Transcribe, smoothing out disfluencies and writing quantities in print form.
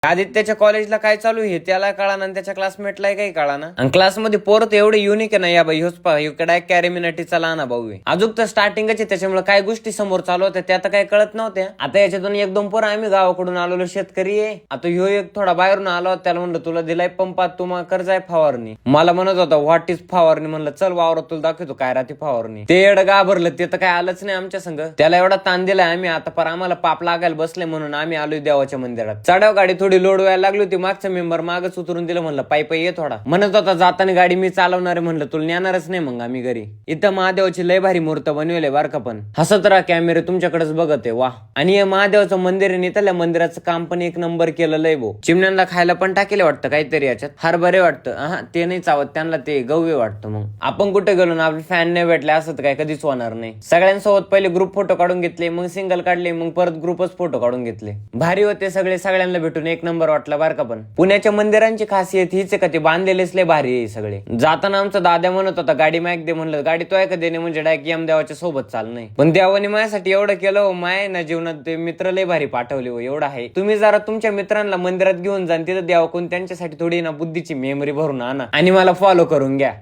आदित्यच्या कॉलेजला काय चालू आहे त्याला कळाना आणि त्याच्या क्लासमेटला काही कळाना. आणि क्लासमध्ये पोरं तर एवढे युनिक आहे ना. या बाई ह्योच पहा, ह्यो कॅरेमिनाटीचा लहाना भाऊ आहे. अजून तर स्टार्टिंगच आहे, त्याच्यामुळे काय गोष्टी समोर चालू होत्या त्या तर काही कळत नव्हत्या. आता याच्यातून एक दोन पोरं आम्ही गावाकडून आलेलो शेतकरी आहे. आता ह्यो एक थोडा बाहेरून आलो, त्याला म्हणलं तुला दिलाय पंपात, तुम्हाला कर्जाय फवारणी. मला म्हणत होता व्हॉट इज फवारणी. म्हणलं चल वावरात तुला दाखवतो काय राहते फवारणी. ते एवढं घाबरलं, ते तर काय आलंच नाही आमच्या संग. त्याला एवढा ताण दिलाय आम्ही आता, पर आम्हाला पाप लागायला बसले म्हणून आम्ही आलोय देवाच्या मंदिरात. चढाव गाडी थोडी लोड व्हायला लागली होती, मागचा मेंबर मागच उतरून दिलं. म्हणलं पायी पायी ये थोडा. म्हणत होता जाताना गाडी मी चालवणार आहे. म्हणलं तुला नेणारच नाही मग आम्ही घरी. इथं महादेवाची लय भारी मूर्त बनवले बार का, पण हसत राहा कॅमेरे तुमच्याकडेच बघत आहे. वा. आणि हे महादेवाचं मंदिर आहे, त्या मंदिराचं काम पण एक नंबर केलं लय भो. चिमण्यांना खायला पण टाकेले वाटतं काहीतरी याच्यात, हरभरे वाटतं. हा ते नाही चावत त्यांना, ते गव्य वाटतं. मग आपण कुठे गेलो ना आपले फॅन नाही भेटले असं तर काय कधीच होणार नाही. सगळ्यांसोबत पहिले ग्रुप फोटो काढून घेतले, मग सिंगल काढले, मग परत ग्रुपच फोटो काढून घेतले. भारी होते सगळे, सगळ्यांना भेटून एक नंबर वाटला बार का. पण पुण्याच्या मंदिरांची खासियत हीच आहे का ते बांधलेलेच लय भारी आहे सगळे. जाताना आमचा दादा म्हणत होता गाडी मायक दे. म्हणलं गाडी तो आहे का देणे म्हणजे डायरेक्ट यम देवाच्या सोबत चाल नाही. पण देवाने माझ्यासाठी एवढं केलं माय ना जीवनात. ते मित्र लय भारी पाठवले हो, एवढं आहे. तुम्ही जरा तुमच्या मित्रांना मंदिरात घेऊन जा, तिथं द्यावं कोण त्यांच्यासाठी थोडी ना बुद्धीची मेमरी भरून आणा आणि मला फॉलो करून घ्या.